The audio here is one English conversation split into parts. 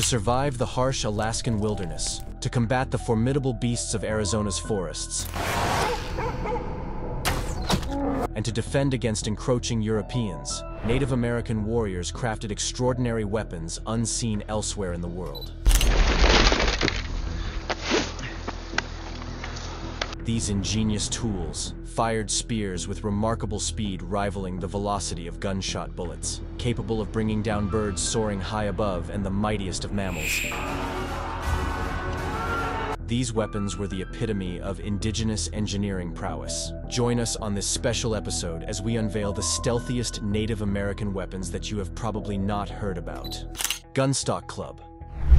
survive the harsh Alaskan wilderness, to combat the formidable beasts of Arizona's forests, and to defend against encroaching Europeans, Native American warriors crafted extraordinary weapons unseen elsewhere in the world. These ingenious tools fired spears with remarkable speed rivaling the velocity of gunshot bullets, capable of bringing down birds soaring high above and the mightiest of mammals. These weapons were the epitome of indigenous engineering prowess. Join us on this special episode as we unveil the stealthiest Native American weapons that you have probably not heard about. Gunstock Club.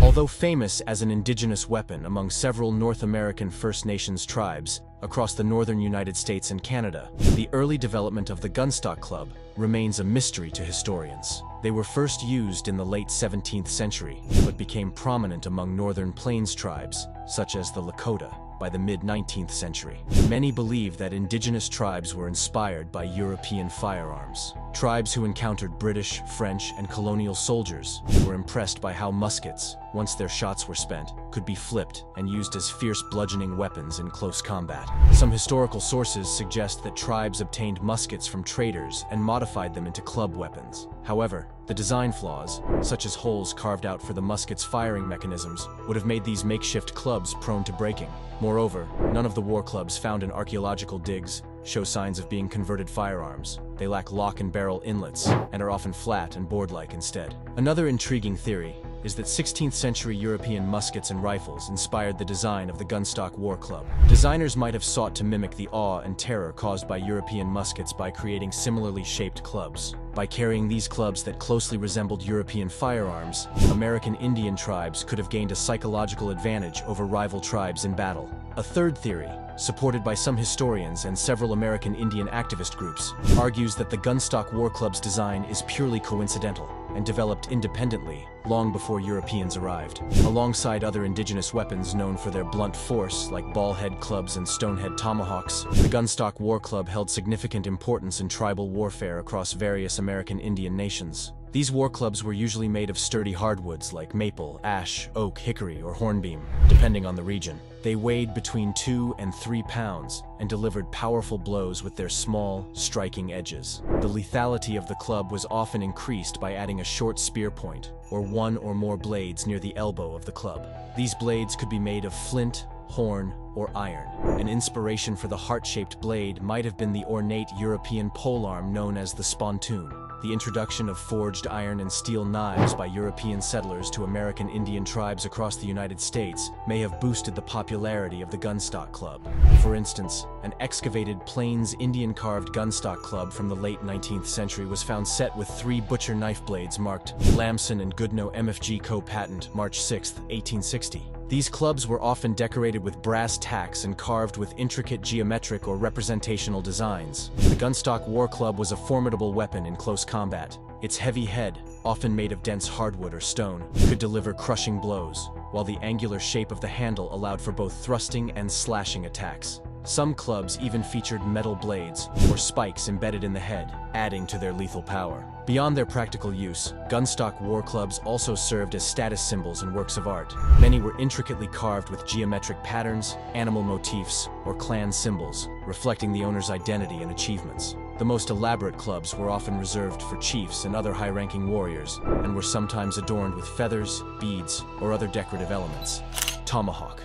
Although famous as an indigenous weapon among several North American First Nations tribes across the northern United States and Canada, the early development of the Gunstock Club remains a mystery to historians. They were first used in the late 17th century, but became prominent among northern plains tribes, such as the Lakota, by the mid-19th century. Many believe that indigenous tribes were inspired by European firearms. Tribes who encountered British, French, and colonial soldiers were impressed by how muskets, once their shots were spent, could be flipped and used as fierce bludgeoning weapons in close combat. Some historical sources suggest that tribes obtained muskets from traders and modified them into club weapons. However, the design flaws, such as holes carved out for the musket's firing mechanisms, would have made these makeshift clubs prone to breaking. Moreover, none of the war clubs found in archaeological digs show signs of being converted firearms. They lack lock and barrel inlets and are often flat and board-like instead. Another intriguing theory is that 16th century European muskets and rifles inspired the design of the Gunstock War Club. Designers might have sought to mimic the awe and terror caused by European muskets by creating similarly shaped clubs. By carrying these clubs that closely resembled European firearms, American Indian tribes could have gained a psychological advantage over rival tribes in battle. A third theory, supported by some historians and several American Indian activist groups, argues that the Gunstock War Club's design is purely coincidental and developed independently long before Europeans arrived. Alongside other indigenous weapons known for their blunt force, like ball-head clubs and stone-head tomahawks, the Gunstock War Club held significant importance in tribal warfare across various American Indian nations. These war clubs were usually made of sturdy hardwoods like maple, ash, oak, hickory, or hornbeam, depending on the region. They weighed between 2 and 3 pounds and delivered powerful blows with their small, striking edges. The lethality of the club was often increased by adding a short spear point, or one or more blades near the elbow of the club. These blades could be made of flint, horn, or iron. An inspiration for the heart-shaped blade might have been the ornate European polearm known as the spontoon. The introduction of forged iron and steel knives by European settlers to American Indian tribes across the United States may have boosted the popularity of the Gunstock Club. For instance, an excavated Plains Indian-carved gunstock club from the late 19th century was found set with 3 butcher knife blades marked Lamson and Goodnow MFG Co. Patent, March 6, 1860. These clubs were often decorated with brass tacks and carved with intricate geometric or representational designs. The Gunstock War Club was a formidable weapon in close combat. Its heavy head, often made of dense hardwood or stone, could deliver crushing blows, while the angular shape of the handle allowed for both thrusting and slashing attacks. Some clubs even featured metal blades or spikes embedded in the head, adding to their lethal power. Beyond their practical use, Gunstock War Clubs also served as status symbols and works of art. Many were intricately carved with geometric patterns, animal motifs, or clan symbols, reflecting the owner's identity and achievements. The most elaborate clubs were often reserved for chiefs and other high-ranking warriors, and were sometimes adorned with feathers, beads, or other decorative elements. Tomahawk.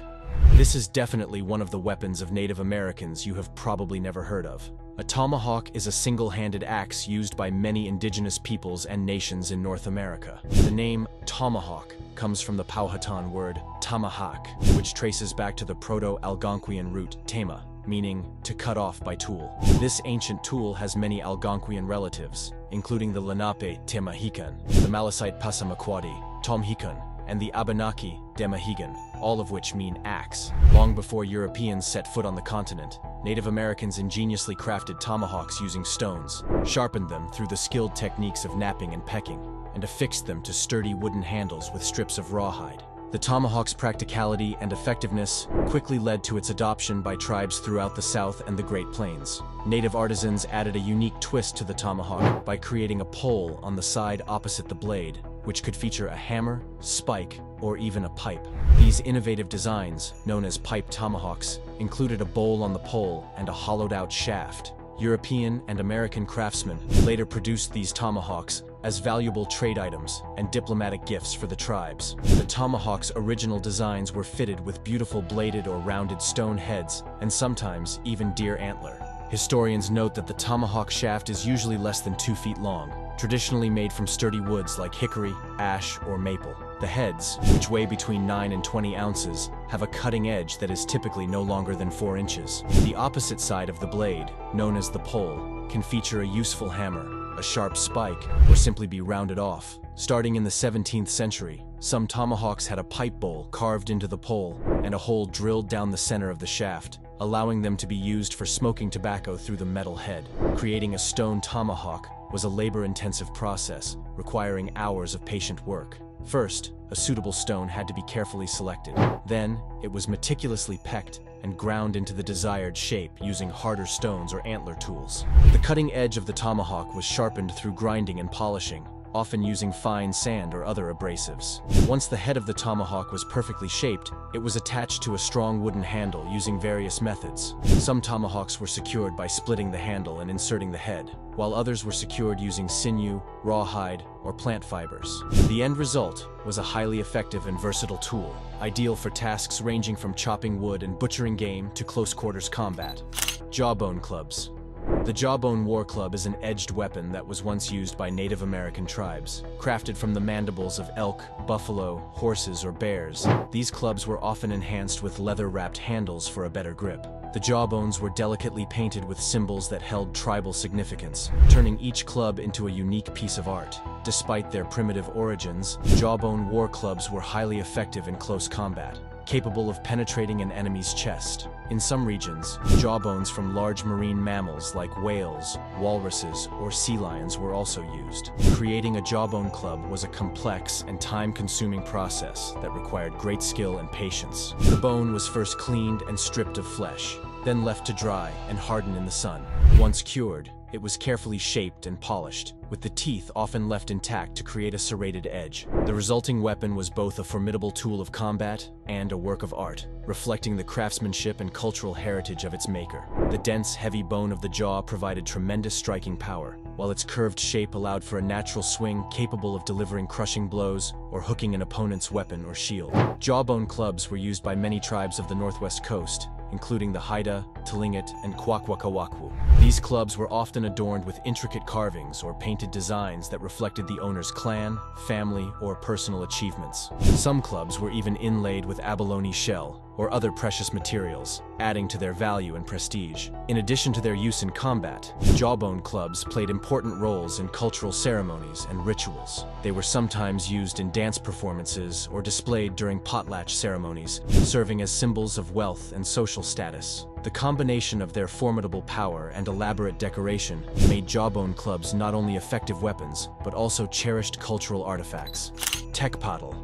This is definitely one of the weapons of Native Americans you have probably never heard of. A tomahawk is a single-handed axe used by many indigenous peoples and nations in North America. The name tomahawk comes from the Powhatan word tamahak, which traces back to the Proto-Algonquian root tema, meaning to cut off by tool. This ancient tool has many Algonquian relatives, including the Lenape Temahikan, the Malisite Passamaquoddy, Tomhikan, and the Abenaki Demahigan, all of which mean axe. Long before Europeans set foot on the continent, Native Americans ingeniously crafted tomahawks using stones, sharpened them through the skilled techniques of knapping and pecking, and affixed them to sturdy wooden handles with strips of rawhide. The tomahawk's practicality and effectiveness quickly led to its adoption by tribes throughout the South and the Great Plains. Native artisans added a unique twist to the tomahawk by creating a pole on the side opposite the blade, which could feature a hammer, spike, or even a pipe. These innovative designs, known as pipe tomahawks, included a bowl on the pole and a hollowed-out shaft. European and American craftsmen later produced these tomahawks as valuable trade items and diplomatic gifts for the tribes. The tomahawk's original designs were fitted with beautiful bladed or rounded stone heads, and sometimes even deer antler. Historians note that the tomahawk shaft is usually less than 2 feet long, traditionally made from sturdy woods like hickory, ash, or maple. The heads, which weigh between 9 and 20 ounces, have a cutting edge that is typically no longer than 4 inches. The opposite side of the blade, known as the pole, can feature a useful hammer, a sharp spike, or simply be rounded off. Starting in the 17th century, some tomahawks had a pipe bowl carved into the pole and a hole drilled down the center of the shaft, allowing them to be used for smoking tobacco through the metal head. Creating a stone tomahawk was a labor-intensive process, requiring hours of patient work. First, a suitable stone had to be carefully selected. Then, it was meticulously pecked and ground into the desired shape using harder stones or antler tools. The cutting edge of the tomahawk was sharpened through grinding and polishing, often using fine sand or other abrasives. Once the head of the tomahawk was perfectly shaped, it was attached to a strong wooden handle using various methods. Some tomahawks were secured by splitting the handle and inserting the head, while others were secured using sinew, rawhide, or plant fibers. The end result was a highly effective and versatile tool, ideal for tasks ranging from chopping wood and butchering game to close-quarters combat. Jawbone clubs. The jawbone war club is an edged weapon that was once used by Native American tribes. Crafted from the mandibles of elk, buffalo, horses, or bears, these clubs were often enhanced with leather-wrapped handles for a better grip. The jawbones were delicately painted with symbols that held tribal significance, turning each club into a unique piece of art. Despite their primitive origins, jawbone war clubs were highly effective in close combat, capable of penetrating an enemy's chest. In some regions, jawbones from large marine mammals like whales, walruses, or sea lions were also used. Creating a jawbone club was a complex and time-consuming process that required great skill and patience. The bone was first cleaned and stripped of flesh, then left to dry and harden in the sun. Once cured, it was carefully shaped and polished, with the teeth often left intact to create a serrated edge. The resulting weapon was both a formidable tool of combat and a work of art, reflecting the craftsmanship and cultural heritage of its maker. The dense, heavy bone of the jaw provided tremendous striking power, while its curved shape allowed for a natural swing capable of delivering crushing blows or hooking an opponent's weapon or shield. Jawbone clubs were used by many tribes of the northwest coast, including the Haida, Tlingit, and Kwakwaka'wakw. These clubs were often adorned with intricate carvings or painted designs that reflected the owner's clan, family, or personal achievements. Some clubs were even inlaid with abalone shell or other precious materials, adding to their value and prestige. In addition to their use in combat, jawbone clubs played important roles in cultural ceremonies and rituals. They were sometimes used in dance performances or displayed during potlatch ceremonies, serving as symbols of wealth and social status. The combination of their formidable power and elaborate decoration made jawbone clubs not only effective weapons, but also cherished cultural artifacts. Tecpatl.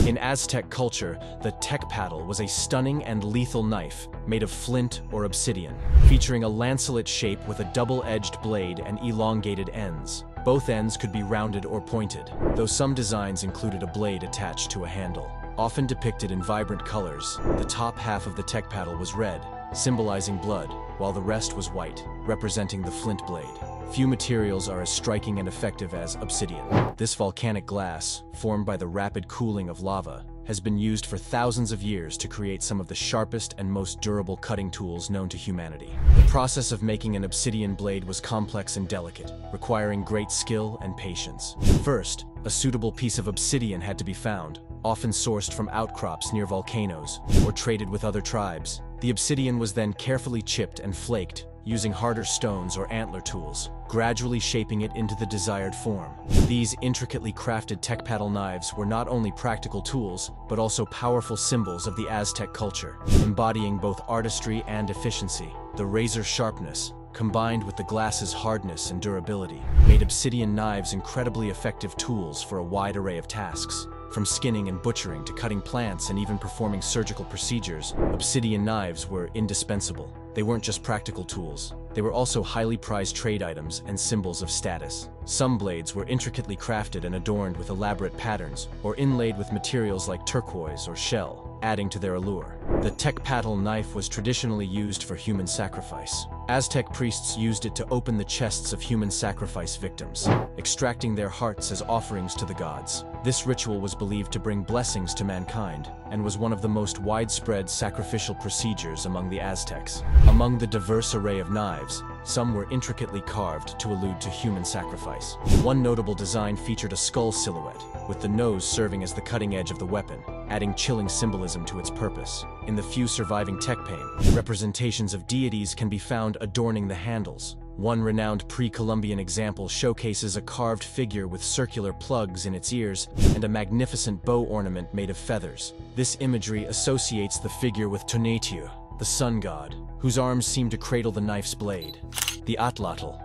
In Aztec culture, the tecpatl was a stunning and lethal knife made of flint or obsidian, featuring a lancelet shape with a double-edged blade and elongated ends. Both ends could be rounded or pointed, though some designs included a blade attached to a handle. Often depicted in vibrant colors, the top half of the tecpatl was red, symbolizing blood, while the rest was white, representing the flint blade. Few materials are as striking and effective as obsidian. This volcanic glass, formed by the rapid cooling of lava, has been used for thousands of years to create some of the sharpest and most durable cutting tools known to humanity. The process of making an obsidian blade was complex and delicate, requiring great skill and patience. First, a suitable piece of obsidian had to be found, often sourced from outcrops near volcanoes, or traded with other tribes. The obsidian was then carefully chipped and flaked, using harder stones or antler tools, gradually shaping it into the desired form. These intricately crafted tecpatl knives were not only practical tools, but also powerful symbols of the Aztec culture, embodying both artistry and efficiency. The razor sharpness, combined with the glass's hardness and durability, made obsidian knives incredibly effective tools for a wide array of tasks. From skinning and butchering to cutting plants and even performing surgical procedures, obsidian knives were indispensable. They weren't just practical tools. They were also highly prized trade items and symbols of status. Some blades were intricately crafted and adorned with elaborate patterns, or inlaid with materials like turquoise or shell, adding to their allure. The tecpatl knife was traditionally used for human sacrifice. Aztec priests used it to open the chests of human sacrifice victims, extracting their hearts as offerings to the gods. This ritual was believed to bring blessings to mankind, and was one of the most widespread sacrificial procedures among the Aztecs. Among the diverse array of knives, some were intricately carved to allude to human sacrifice. One notable design featured a skull silhouette, with the nose serving as the cutting edge of the weapon, adding chilling symbolism to its purpose. In the few surviving tecpame, representations of deities can be found adorning the handles. One renowned pre-Columbian example showcases a carved figure with circular plugs in its ears and a magnificent bow ornament made of feathers. This imagery associates the figure with Tonatiuh, the sun god, whose arms seem to cradle the knife's blade. The atlatl.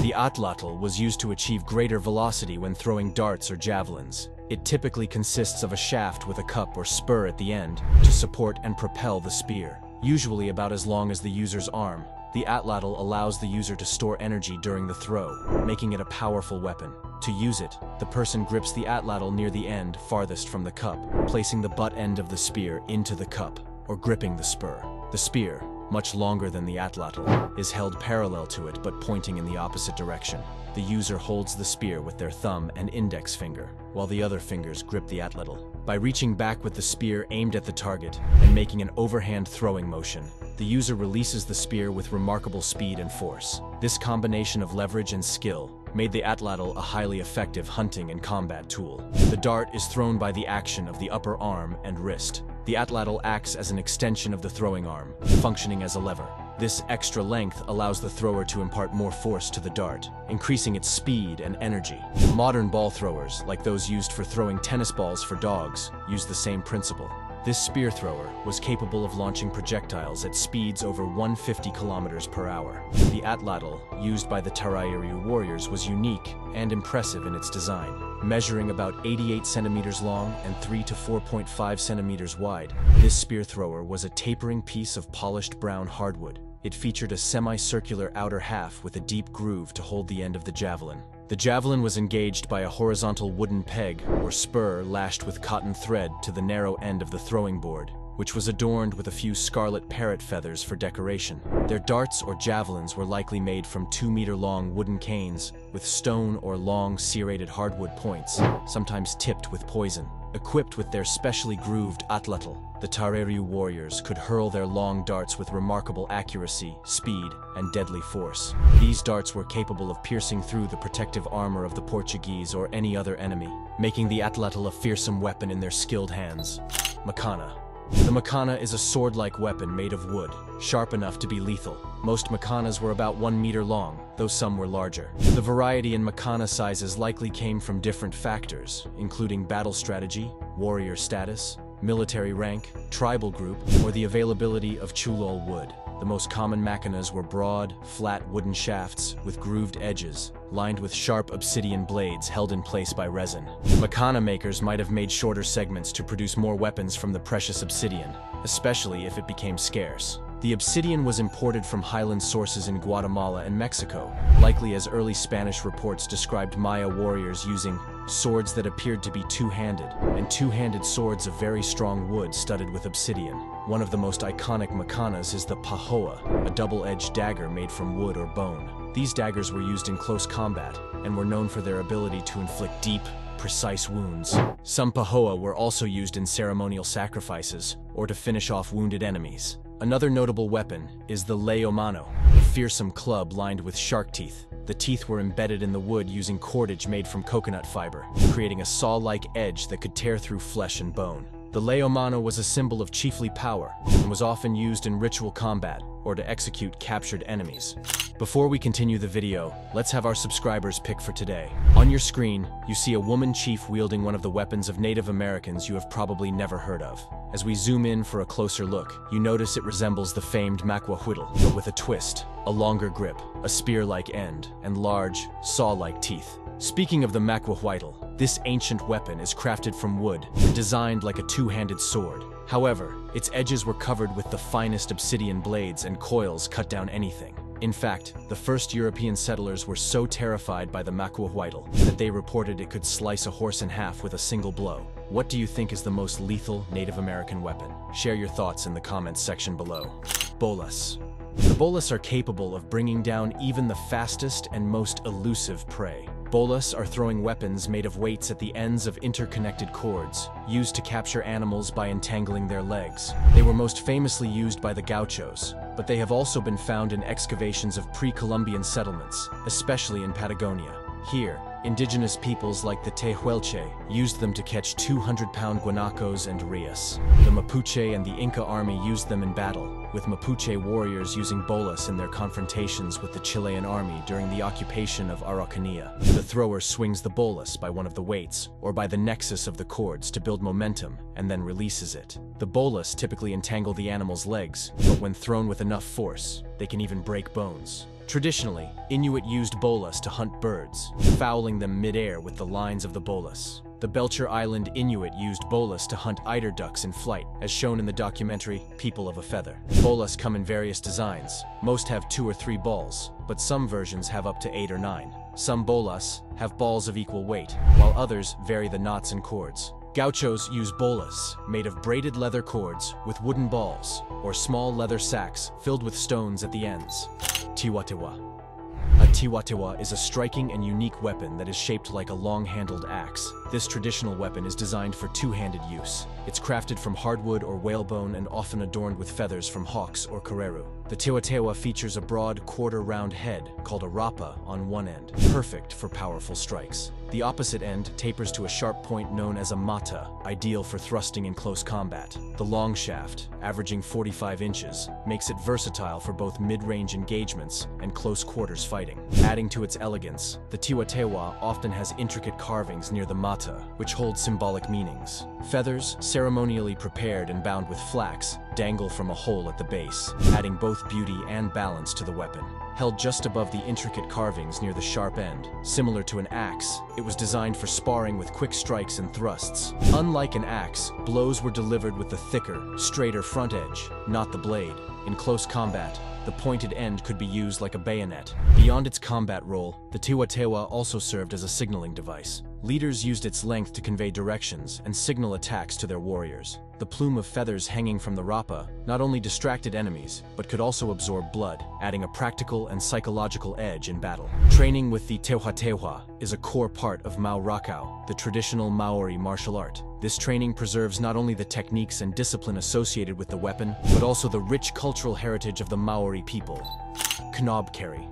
The atlatl was used to achieve greater velocity when throwing darts or javelins. It typically consists of a shaft with a cup or spur at the end to support and propel the spear, usually about as long as the user's arm. The atlatl allows the user to store energy during the throw, making it a powerful weapon. To use it, the person grips the atlatl near the end farthest from the cup, placing the butt end of the spear into the cup, or gripping the spur. The spear, much longer than the atlatl, is held parallel to it but pointing in the opposite direction. The user holds the spear with their thumb and index finger, while the other fingers grip the atlatl. By reaching back with the spear aimed at the target and making an overhand throwing motion, the user releases the spear with remarkable speed and force. This combination of leverage and skill made the atlatl a highly effective hunting and combat tool. The dart is thrown by the action of the upper arm and wrist. The atlatl acts as an extension of the throwing arm, functioning as a lever. This extra length allows the thrower to impart more force to the dart, increasing its speed and energy. Modern ball throwers, like those used for throwing tennis balls for dogs, use the same principle. This spear thrower was capable of launching projectiles at speeds over 150 kilometers per hour. The atlatl, used by the Tarayuryu warriors, was unique and impressive in its design. Measuring about 88 centimeters long and 3 to 4.5 centimeters wide, this spear thrower was a tapering piece of polished brown hardwood. It featured a semicircular outer half with a deep groove to hold the end of the javelin. The javelin was engaged by a horizontal wooden peg or spur lashed with cotton thread to the narrow end of the throwing board, which was adorned with a few scarlet parrot feathers for decoration. Their darts or javelins were likely made from 2-meter-long wooden canes with stone or long serrated hardwood points, sometimes tipped with poison. Equipped with their specially grooved atlatl, the Tarayuryu warriors could hurl their long darts with remarkable accuracy, speed, and deadly force. These darts were capable of piercing through the protective armor of the Portuguese or any other enemy, making the atlatl a fearsome weapon in their skilled hands. Macana. The macana is a sword-like weapon made of wood, sharp enough to be lethal. Most macanas were about 1 meter long, though some were larger. The variety in macana sizes likely came from different factors, including battle strategy, warrior status, military rank, tribal group, or the availability of chulol wood. The most common macanas were broad, flat wooden shafts with grooved edges, lined with sharp obsidian blades held in place by resin. Macana makers might have made shorter segments to produce more weapons from the precious obsidian, especially if it became scarce. The obsidian was imported from highland sources in Guatemala and Mexico, likely as early Spanish reports described Maya warriors using swords that appeared to be two-handed, and two-handed swords of very strong wood studded with obsidian. One of the most iconic macanas is the pahoa, a double-edged dagger made from wood or bone. These daggers were used in close combat, and were known for their ability to inflict deep, precise wounds. Some pahoa were also used in ceremonial sacrifices, or to finish off wounded enemies. Another notable weapon is the leomano, a fearsome club lined with shark teeth. The teeth were embedded in the wood using cordage made from coconut fiber, creating a saw-like edge that could tear through flesh and bone. The leomano was a symbol of chiefly power, and was often used in ritual combat, or to execute captured enemies. Before we continue the video, let's have our subscribers pick for today. On your screen, you see a woman chief wielding one of the weapons of Native Americans you have probably never heard of. As we zoom in for a closer look, you notice it resembles the famed maquahuitl, but with a twist, a longer grip, a spear-like end, and large, saw-like teeth. Speaking of the maquahuitl, this ancient weapon is crafted from wood and designed like a two-handed sword. However, its edges were covered with the finest obsidian blades and coils cut down anything. In fact, the first European settlers were so terrified by the makuahuitl that they reported it could slice a horse in half with a single blow. What do you think is the most lethal Native American weapon? Share your thoughts in the comments section below. Bolas. The bolas are capable of bringing down even the fastest and most elusive prey. Bolas are throwing weapons made of weights at the ends of interconnected cords, used to capture animals by entangling their legs. They were most famously used by the gauchos, but they have also been found in excavations of pre-Columbian settlements, especially in Patagonia. Here, indigenous peoples like the Tehuelche used them to catch 200-pound guanacos and rias. The Mapuche and the Inca army used them in battle, with Mapuche warriors using bolas in their confrontations with the Chilean army during the occupation of Araucania. The thrower swings the bolas by one of the weights, or by the nexus of the cords to build momentum, and then releases it. The bolas typically entangle the animal's legs, but when thrown with enough force, they can even break bones. Traditionally, Inuit used bolas to hunt birds, fouling them mid-air with the lines of the bolas. The Belcher Island Inuit used bolas to hunt eider ducks in flight, as shown in the documentary People of a Feather. Bolas come in various designs. Most have 2 or 3 balls, but some versions have up to 8 or 9. Some bolas have balls of equal weight, while others vary the knots and cords. Gauchos use bolas, made of braided leather cords with wooden balls, or small leather sacks filled with stones at the ends. Tiwatewa. A tiwatewa is a striking and unique weapon that is shaped like a long-handled axe. This traditional weapon is designed for two-handed use. It's crafted from hardwood or whalebone and often adorned with feathers from hawks or kareru. The tiwatewa features a broad, quarter-round head, called a rapa, on one end, perfect for powerful strikes. The opposite end tapers to a sharp point known as a mata, ideal for thrusting in close combat. The long shaft, averaging 45 inches, makes it versatile for both mid-range engagements and close-quarters fighting. Adding to its elegance, the tiwatewa often has intricate carvings near the mata, which hold symbolic meanings. Feathers, ceremonially prepared and bound with flax, dangle from a hole at the base, adding both beauty and balance to the weapon. Held just above the intricate carvings near the sharp end, similar to an axe, it was designed for sparring with quick strikes and thrusts. Unlike an axe, blows were delivered with the thicker, straighter front edge, not the blade. In close combat, the pointed end could be used like a bayonet. Beyond its combat role, the tiwatewa also served as a signaling device. Leaders used its length to convey directions and signal attacks to their warriors. The plume of feathers hanging from the rapa not only distracted enemies, but could also absorb blood, adding a practical and psychological edge in battle. Training with the tiwatewa is a core part of Mau-Rakau, the traditional Maori martial art. This training preserves not only the techniques and discipline associated with the weapon, but also the rich cultural heritage of the Maori people. Knobkerrie.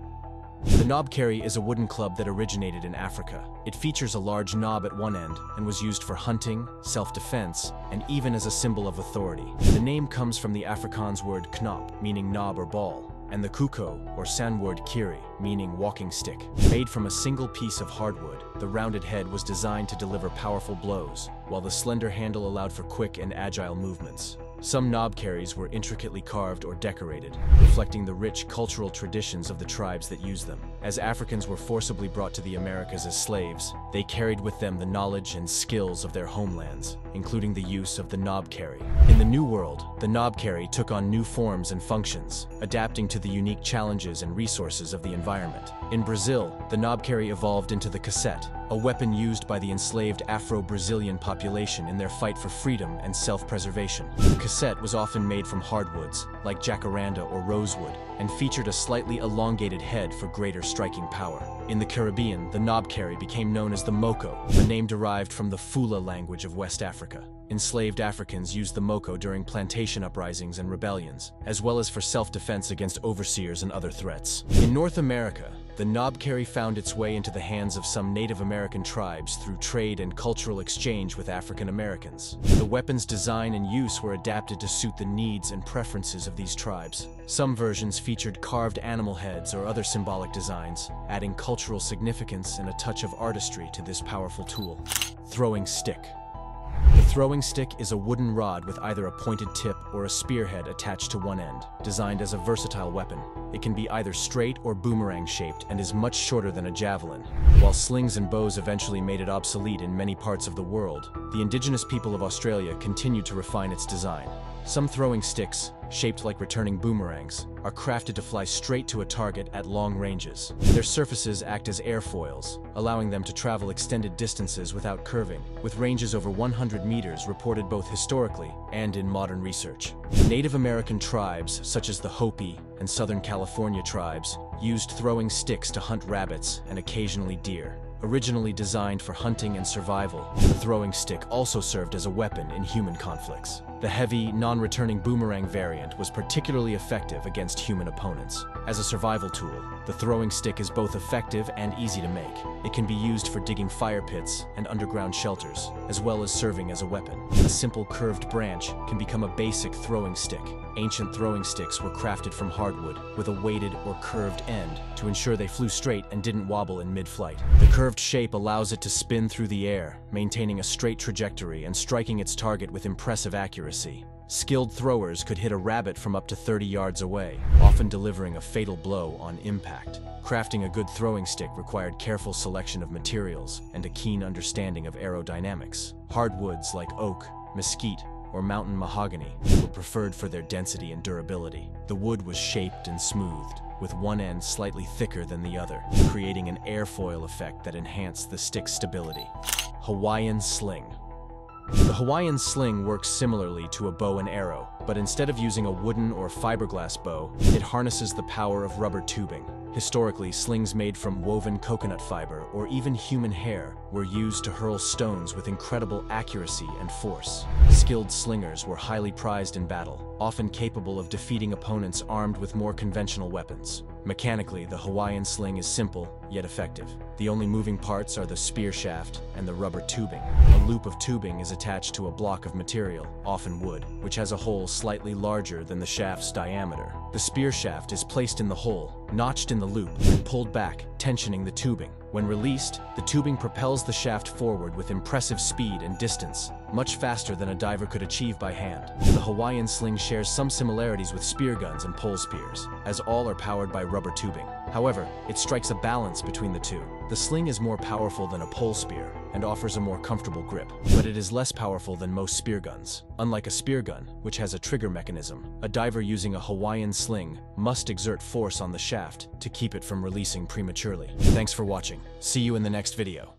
The knobkerrie is a wooden club that originated in Africa. It features a large knob at one end and was used for hunting, self-defense, and even as a symbol of authority. The name comes from the Afrikaans word knop, meaning knob or ball, and the kuko, or San word kiri, meaning walking stick. Made from a single piece of hardwood, the rounded head was designed to deliver powerful blows, while the slender handle allowed for quick and agile movements. Some knobkerries were intricately carved or decorated, reflecting the rich cultural traditions of the tribes that used them. As Africans were forcibly brought to the Americas as slaves, they carried with them the knowledge and skills of their homelands, including the use of the knobkerrie. In the New World, the knobkerrie took on new forms and functions, adapting to the unique challenges and resources of the environment. In Brazil, the knobkerrie evolved into the cassette, a weapon used by the enslaved Afro-Brazilian population in their fight for freedom and self-preservation. The cassette was often made from hardwoods, like jacaranda or rosewood, and featured a slightly elongated head for greater striking power. In the Caribbean, the knobkerrie became known as the moko, a name derived from the Fula language of West Africa. Enslaved Africans used the moko during plantation uprisings and rebellions, as well as for self-defense against overseers and other threats. In North America, the knobkerrie found its way into the hands of some Native American tribes through trade and cultural exchange with African Americans. The weapon's design and use were adapted to suit the needs and preferences of these tribes. Some versions featured carved animal heads or other symbolic designs, adding cultural significance and a touch of artistry to this powerful tool. Throwing stick. The throwing stick is a wooden rod with either a pointed tip or a spearhead attached to one end, designed as a versatile weapon. It can be either straight or boomerang-shaped and is much shorter than a javelin. While slings and bows eventually made it obsolete in many parts of the world, the indigenous people of Australia continued to refine its design. Some throwing sticks, shaped like returning boomerangs, are crafted to fly straight to a target at long ranges. Their surfaces act as airfoils, allowing them to travel extended distances without curving, with ranges over 100 meters reported both historically and in modern research. Native American tribes, such as the Hopi and Southern California tribes, used throwing sticks to hunt rabbits and occasionally deer. Originally designed for hunting and survival, the throwing stick also served as a weapon in human conflicts. The heavy, non-returning boomerang variant was particularly effective against human opponents. As a survival tool, the throwing stick is both effective and easy to make. It can be used for digging fire pits and underground shelters, as well as serving as a weapon. A simple curved branch can become a basic throwing stick. Ancient throwing sticks were crafted from hardwood, with a weighted or curved end to ensure they flew straight and didn't wobble in mid-flight. The curved shape allows it to spin through the air, maintaining a straight trajectory and striking its target with impressive accuracy. Skilled throwers could hit a rabbit from up to 30 yards away, often delivering a fatal blow on impact. Crafting a good throwing stick required careful selection of materials and a keen understanding of aerodynamics. Hardwoods like oak, mesquite, or mountain mahogany were preferred for their density and durability. The wood was shaped and smoothed, with one end slightly thicker than the other, creating an airfoil effect that enhanced the stick's stability. Hawaiian sling. The Hawaiian sling works similarly to a bow and arrow, but instead of using a wooden or fiberglass bow, it harnesses the power of rubber tubing. Historically, slings made from woven coconut fiber or even human hair were used to hurl stones with incredible accuracy and force. Skilled slingers were highly prized in battle, often capable of defeating opponents armed with more conventional weapons. Mechanically, the Hawaiian sling is simple, yet effective. The only moving parts are the spear shaft and the rubber tubing. A loop of tubing is attached to a block of material, often wood, which has a hole slightly larger than the shaft's diameter. The spear shaft is placed in the hole, notched in the loop, and pulled back, tensioning the tubing. When released, the tubing propels the shaft forward with impressive speed and distance, much faster than a diver could achieve by hand. The Hawaiian sling shares some similarities with spear guns and pole spears, as all are powered by rubber tubing. However, it strikes a balance between the two. The sling is more powerful than a pole spear and offers a more comfortable grip, but it is less powerful than most spear guns. Unlike a spear gun, which has a trigger mechanism, a diver using a Hawaiian sling must exert force on the shaft to keep it from releasing prematurely. Thanks for watching. See you in the next video.